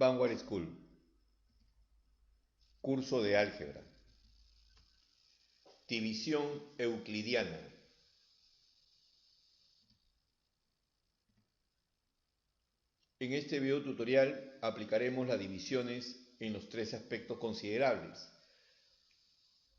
Vanguard School, curso de álgebra, división euclidiana. En este video tutorial aplicaremos las divisiones en los tres aspectos considerables.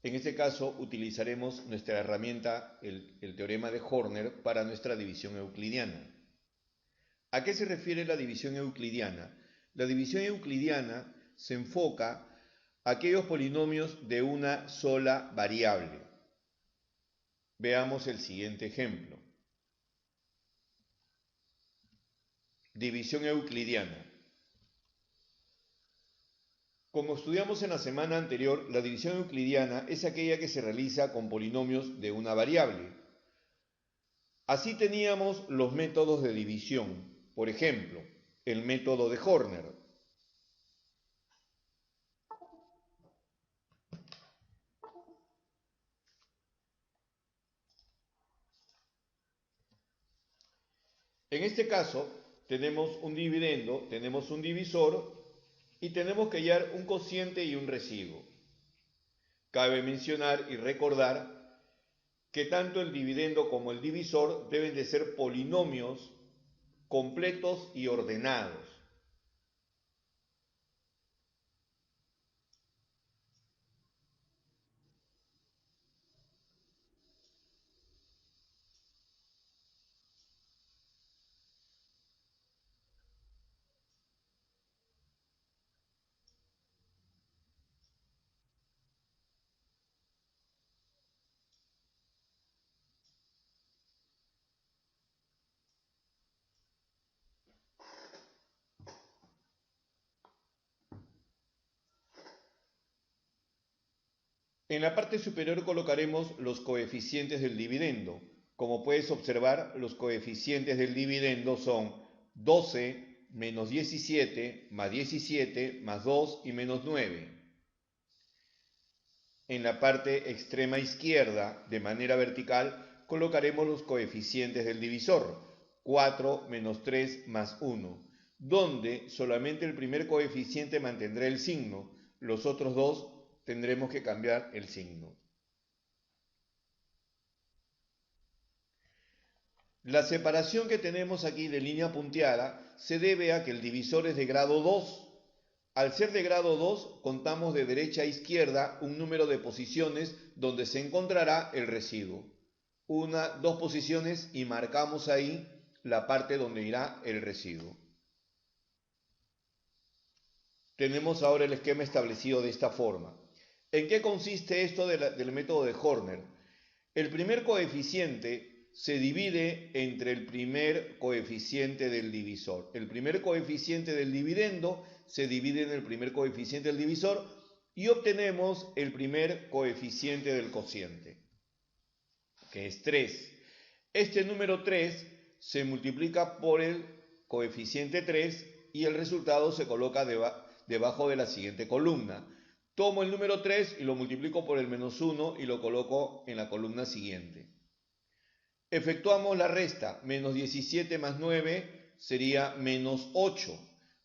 En este caso utilizaremos nuestra herramienta, el teorema de Horner, para nuestra división euclidiana. ¿A qué se refiere la división euclidiana? La división euclidiana se enfoca a aquellos polinomios de una sola variable. Veamos el siguiente ejemplo. División euclidiana. Como estudiamos en la semana anterior, la división euclidiana es aquella que se realiza con polinomios de una variable. Así teníamos los métodos de división. Por ejemplo, el método de Horner. En este caso, tenemos un dividendo, tenemos un divisor y tenemos que hallar un cociente y un residuo. Cabe mencionar y recordar que tanto el dividendo como el divisor deben de ser polinomios completos y ordenados. En la parte superior colocaremos los coeficientes del dividendo. Como puedes observar, los coeficientes del dividendo son 12 menos 17 más 17 más 2 y menos 9. En la parte extrema izquierda, de manera vertical, colocaremos los coeficientes del divisor, 4 menos 3 más 1, donde solamente el primer coeficiente mantendrá el signo, los otros dos tendremos que cambiar el signo. La separación que tenemos aquí de línea punteada se debe a que el divisor es de grado 2. Al ser de grado 2, contamos de derecha a izquierda un número de posiciones donde se encontrará el residuo. Dos posiciones y marcamos ahí la parte donde irá el residuo. Tenemos ahora el esquema establecido de esta forma. ¿En qué consiste esto del método de Horner? El primer coeficiente se divide entre el primer coeficiente del divisor. El primer coeficiente del dividendo se divide en el primer coeficiente del divisor y obtenemos el primer coeficiente del cociente, que es 3. Este número 3 se multiplica por el coeficiente 3 y el resultado se coloca debajo de la siguiente columna. Tomo el número 3 y lo multiplico por el menos 1 y lo coloco en la columna siguiente. Efectuamos la resta. Menos 17 más 9 sería menos 8.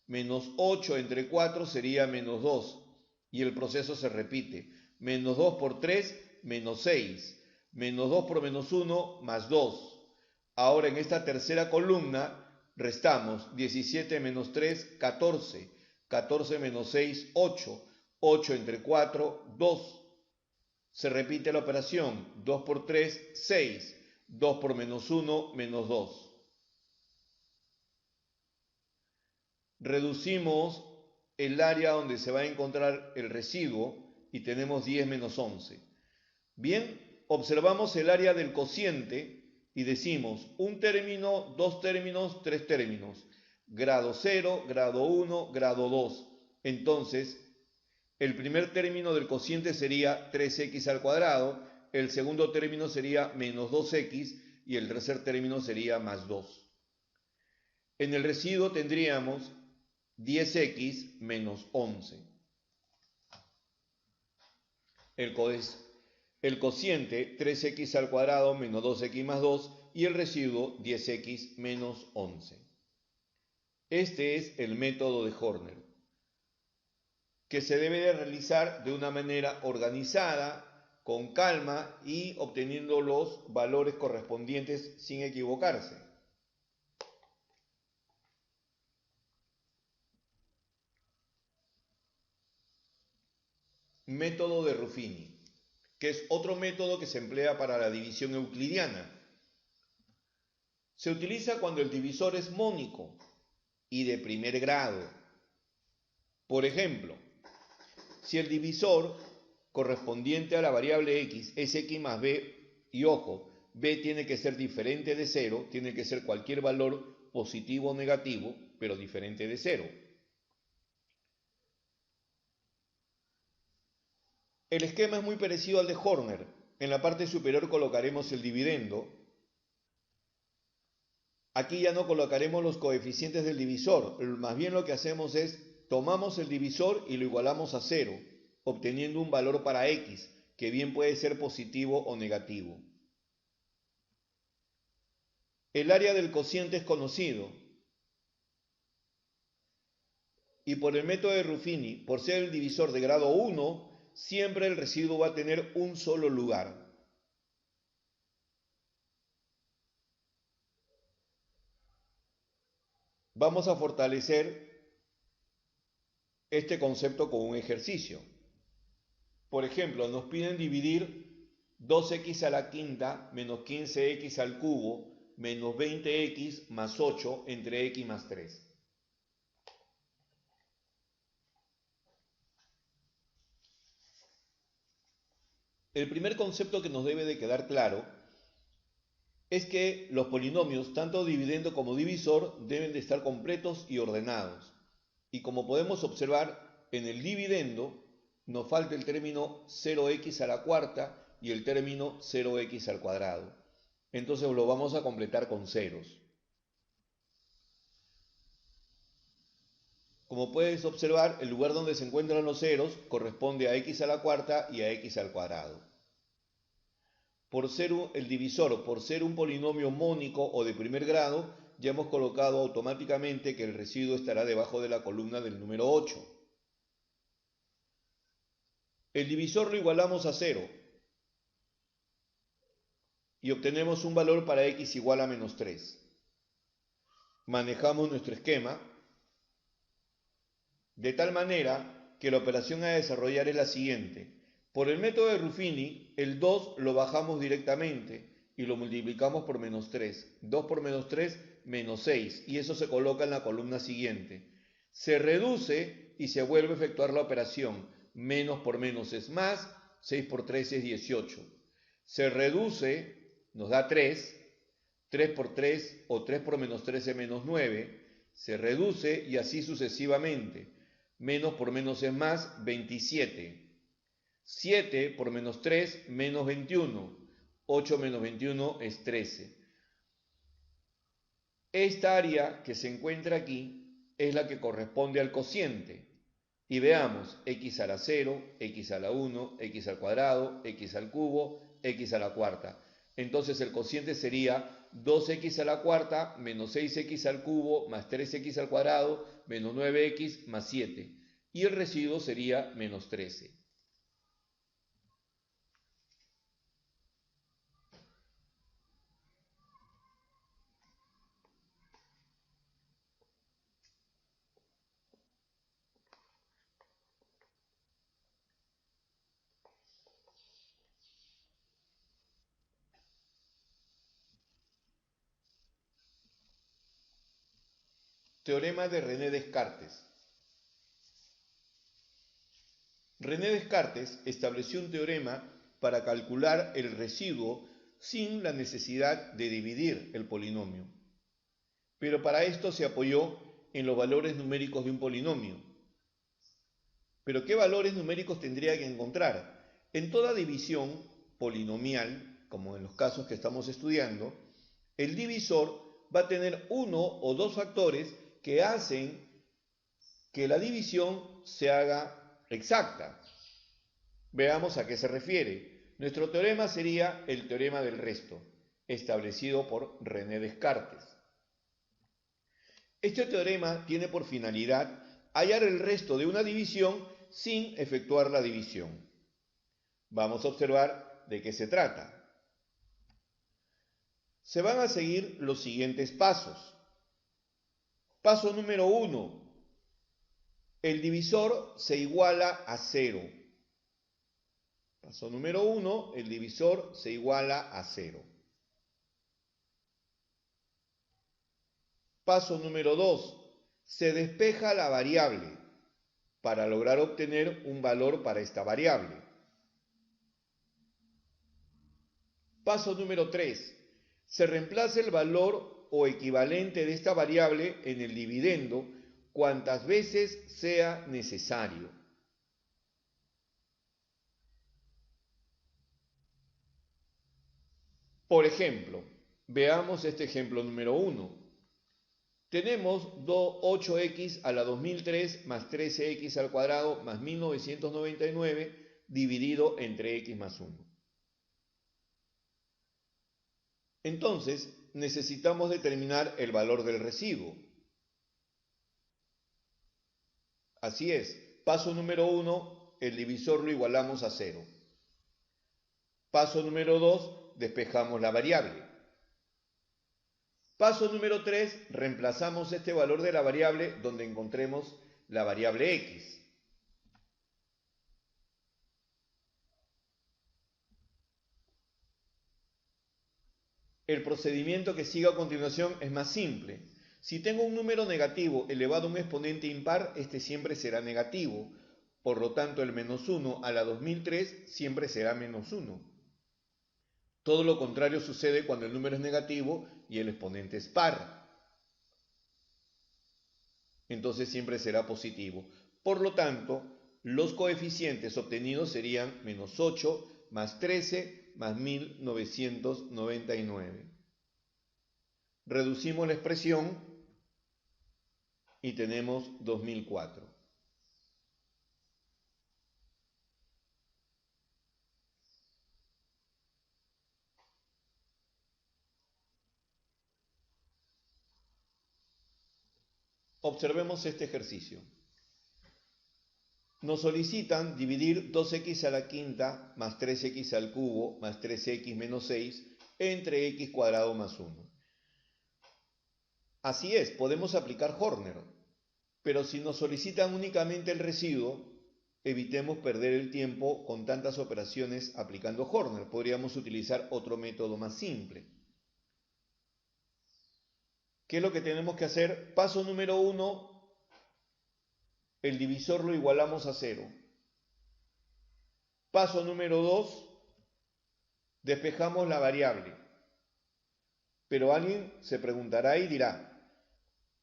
Menos 8 entre 4 sería menos 2. Y el proceso se repite. Menos 2 por 3, menos 6. Menos 2 por menos 1, más 2. Ahora en esta tercera columna restamos 17 menos 3, 14. 14 menos 6, 8. 8 entre 4, 2. Se repite la operación. 2 por 3, 6. 2 por menos 1, menos 2. Reducimos el área donde se va a encontrar el residuo y tenemos 10 menos 11. Bien, observamos el área del cociente y decimos un término, dos términos, tres términos. Grado 0, grado 1, grado 2. Entonces, el primer término del cociente sería 3x al cuadrado, el segundo término sería menos 2x y el tercer término sería más 2. En el residuo tendríamos 10x menos 11. El cociente 3x al cuadrado menos 2x más 2 y el residuo 10x menos 11. Este es el método de Horner. que se debe de realizar de una manera organizada, con calma y obteniendo los valores correspondientes sin equivocarse. Método de Ruffini, que es otro método que se emplea para la división euclidiana. Se utiliza cuando el divisor es mónico y de primer grado. Por ejemplo, si el divisor correspondiente a la variable x es x más b, y ojo, b tiene que ser diferente de 0, tiene que ser cualquier valor positivo o negativo, pero diferente de 0. El esquema es muy parecido al de Horner. En la parte superior colocaremos el dividendo. Aquí ya no colocaremos los coeficientes del divisor, más bien lo que hacemos es tomamos el divisor y lo igualamos a 0, obteniendo un valor para x, que bien puede ser positivo o negativo. El área del cociente es conocido. Y por el método de Ruffini, por ser el divisor de grado 1, siempre el residuo va a tener un solo lugar. Vamos a fortalecer este concepto con un ejercicio. Por ejemplo, nos piden dividir 2x a la quinta menos 15x al cubo menos 20x más 8 entre x más 3. El primer concepto que nos debe de quedar claro es que los polinomios, tanto dividendo como divisor, deben de estar completos y ordenados. Y como podemos observar, en el dividendo nos falta el término 0x a la cuarta y el término 0x al cuadrado. Entonces lo vamos a completar con ceros. Como puedes observar, el lugar donde se encuentran los ceros corresponde a x a la cuarta y a x al cuadrado. Por ser el divisor, por ser un polinomio mónico o de primer grado, ya hemos colocado automáticamente que el residuo estará debajo de la columna del número 8. El divisor lo igualamos a 0 y obtenemos un valor para x igual a menos 3. Manejamos nuestro esquema de tal manera que la operación a desarrollar es la siguiente. Por el método de Ruffini, el 2 lo bajamos directamente y lo multiplicamos por menos 3. 2 por menos 3, menos 6. Y eso se coloca en la columna siguiente. Se reduce y se vuelve a efectuar la operación. Menos por menos es más. 6 por 3 es 18. Se reduce, nos da 3. 3 por 3 o 3 por menos 3 es menos 9. Se reduce y así sucesivamente. Menos por menos es más, 27. 7 por menos 3, menos 21. 8 menos 21 es 13. Esta área que se encuentra aquí es la que corresponde al cociente. Y veamos, x a la 0, x a la 1, x al cuadrado, x al cubo, x a la cuarta. Entonces el cociente sería 2x a la cuarta menos 6x al cubo más 3x al cuadrado menos 9x más 7. Y el residuo sería menos 13. Teorema de René Descartes. René Descartes estableció un teorema para calcular el residuo sin la necesidad de dividir el polinomio. Pero para esto se apoyó en los valores numéricos de un polinomio. ¿Pero qué valores numéricos tendría que encontrar? En toda división polinomial, como en los casos que estamos estudiando, el divisor va a tener uno o dos factores que hacen que la división se haga exacta. Veamos a qué se refiere. Nuestro teorema sería el teorema del resto, establecido por René Descartes. Este teorema tiene por finalidad hallar el resto de una división sin efectuar la división. Vamos a observar de qué se trata. Se van a seguir los siguientes pasos. Paso número 1. El divisor se iguala a 0. Paso número 1. El divisor se iguala a 0. Paso número 2. Se despeja la variable para lograr obtener un valor para esta variable. Paso número 3. Se reemplaza el valor o equivalente de esta variable en el dividendo cuantas veces sea necesario. Por ejemplo, veamos este ejemplo número 1. Tenemos 8x a la 2003 más 13x al cuadrado más 1999 dividido entre x más 1. Entonces, necesitamos determinar el valor del residuo. Así es, paso número 1, el divisor lo igualamos a 0. Paso número 2, despejamos la variable. Paso número 3, reemplazamos este valor de la variable donde encontremos la variable x. El procedimiento que sigue a continuación es más simple. Si tengo un número negativo elevado a un exponente impar, este siempre será negativo. Por lo tanto, el menos 1 a la 2003 siempre será menos 1. Todo lo contrario sucede cuando el número es negativo y el exponente es par. Entonces siempre será positivo. Por lo tanto, los coeficientes obtenidos serían menos 8 más 13 más 1999. Reducimos la expresión y tenemos 2004. Observemos este ejercicio. Nos solicitan dividir 2x a la quinta más 3x al cubo más 3x menos 6 entre x cuadrado más 1. Así es, podemos aplicar Horner, pero si nos solicitan únicamente el residuo, evitemos perder el tiempo con tantas operaciones aplicando Horner. Podríamos utilizar otro método más simple. ¿Qué es lo que tenemos que hacer? Paso número 1, el divisor lo igualamos a 0. Paso número 2, despejamos la variable. Pero alguien se preguntará y dirá,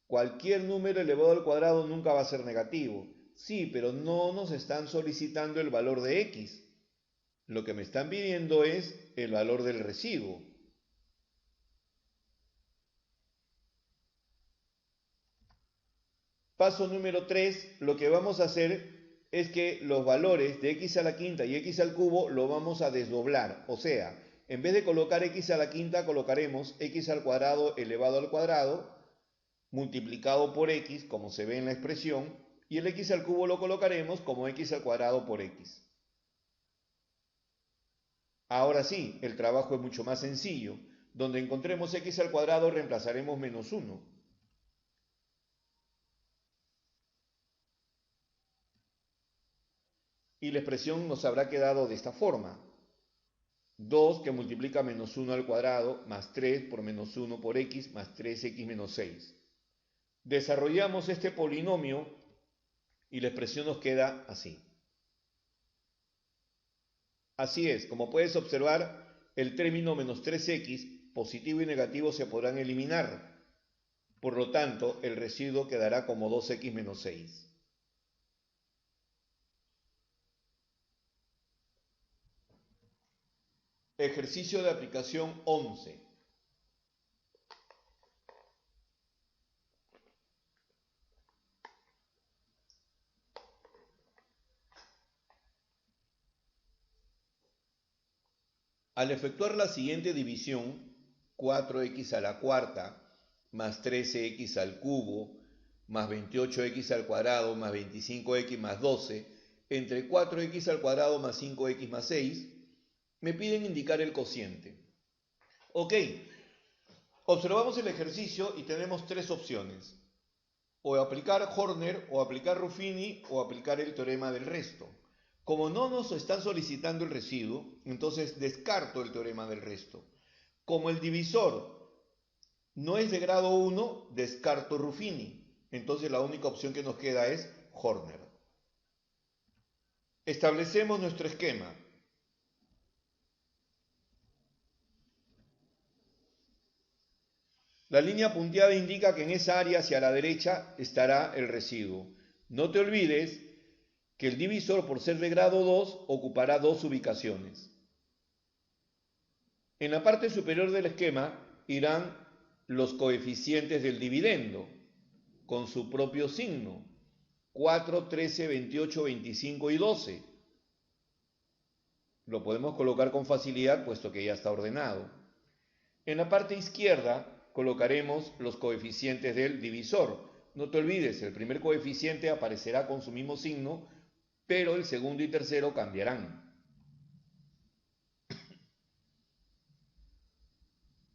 cualquier número elevado al cuadrado nunca va a ser negativo. Sí, pero no nos están solicitando el valor de x. Lo que me están pidiendo es el valor del residuo. Paso número 3, lo que vamos a hacer es que los valores de x a la quinta y x al cubo lo vamos a desdoblar. O sea, en vez de colocar x a la quinta, colocaremos x al cuadrado elevado al cuadrado multiplicado por x, como se ve en la expresión, y el x al cubo lo colocaremos como x al cuadrado por x. Ahora sí, el trabajo es mucho más sencillo. Donde encontremos x al cuadrado reemplazaremos menos 1. Y la expresión nos habrá quedado de esta forma. 2 que multiplica menos 1 al cuadrado más 3 por menos 1 por x más 3x menos 6. Desarrollamos este polinomio y la expresión nos queda así. Así es, como puedes observar, el término menos 3x, positivo y negativo se podrán eliminar. Por lo tanto, el residuo quedará como 2x menos 6. Ejercicio de aplicación 11. Al efectuar la siguiente división, 4x a la cuarta más 13x al cubo más 28x al cuadrado más 25x más 12 entre 4x al cuadrado más 5x más 6, me piden indicar el cociente. Ok, observamos el ejercicio y tenemos tres opciones. O aplicar Horner, o aplicar Ruffini, o aplicar el teorema del resto. Como no nos están solicitando el residuo, entonces descarto el teorema del resto. Como el divisor no es de grado 1, descarto Ruffini. Entonces la única opción que nos queda es Horner. Establecemos nuestro esquema. La línea punteada indica que en esa área hacia la derecha estará el residuo. No te olvides que el divisor, por ser de grado 2, ocupará dos ubicaciones. En la parte superior del esquema irán los coeficientes del dividendo, con su propio signo: 4, 13, 28, 25 y 12. Lo podemos colocar con facilidad puesto que ya está ordenado. En la parte izquierda colocaremos los coeficientes del divisor. No te olvides, el primer coeficiente aparecerá con su mismo signo, pero el segundo y tercero cambiarán.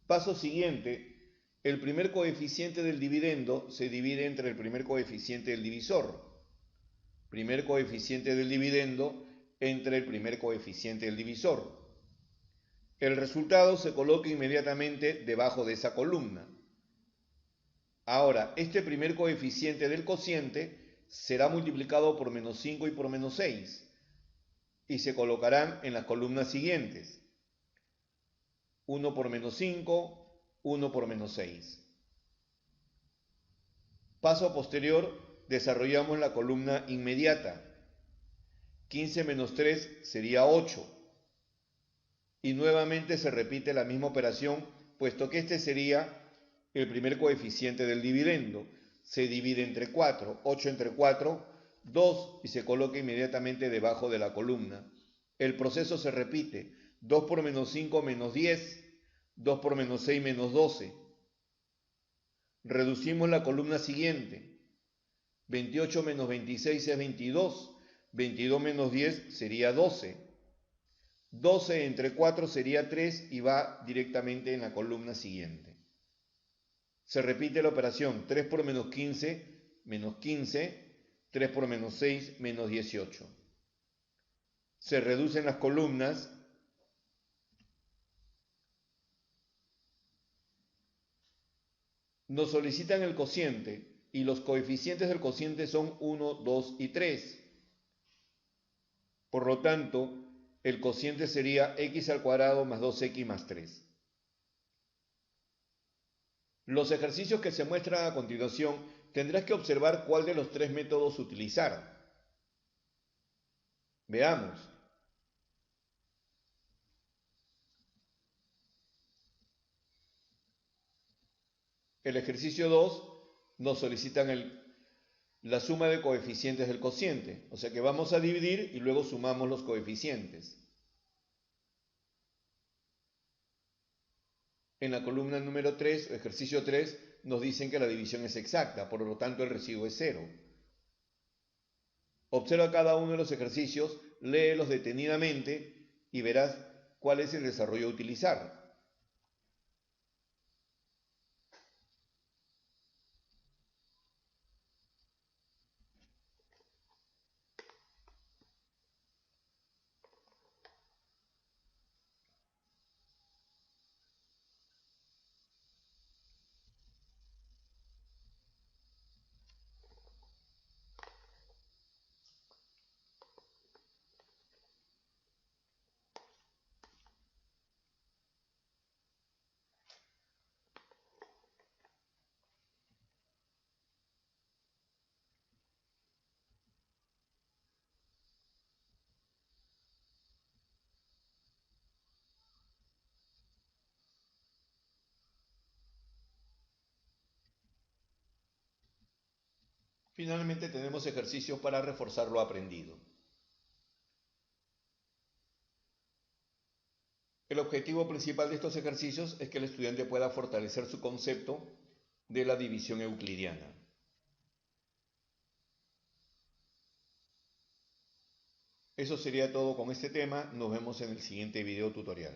Paso siguiente, el primer coeficiente del dividendo se divide entre el primer coeficiente del divisor. Primer coeficiente del dividendo entre el primer coeficiente del divisor. El resultado se coloca inmediatamente debajo de esa columna. Ahora, este primer coeficiente del cociente será multiplicado por menos 5 y por menos 6 y se colocarán en las columnas siguientes: 1 por menos 5, 1 por menos 6. Paso posterior, desarrollamos la columna inmediata. 15 menos 3 sería 8. Y nuevamente se repite la misma operación, puesto que este sería el primer coeficiente del dividendo. Se divide entre 4, 8 entre 4, 2, y se coloca inmediatamente debajo de la columna. El proceso se repite: 2 por menos 5 menos 10, 2 por menos 6 menos 12. Reducimos la columna siguiente: 28 menos 26 es 22, 22 menos 10 sería 12. 12 entre 4 sería 3 y va directamente en la columna siguiente. Se repite la operación: 3 por menos 15, menos 15, 3 por menos 6, menos 18. Se reducen las columnas. Nos solicitan el cociente y los coeficientes del cociente son 1, 2 y 3. Por lo tanto, el cociente sería x al cuadrado más 2x más 3. Los ejercicios que se muestran a continuación tendrás que observar cuál de los tres métodos utilizar. Veamos. El ejercicio 2 nos solicitan la suma de coeficientes del cociente, o sea que vamos a dividir y luego sumamos los coeficientes. En la columna número 3, ejercicio 3, nos dicen que la división es exacta, por lo tanto el residuo es 0. Observa cada uno de los ejercicios, léelos detenidamente y verás cuál es el desarrollo a utilizar. Finalmente tenemos ejercicios para reforzar lo aprendido. El objetivo principal de estos ejercicios es que el estudiante pueda fortalecer su concepto de la división euclidiana. Eso sería todo con este tema. Nos vemos en el siguiente video tutorial.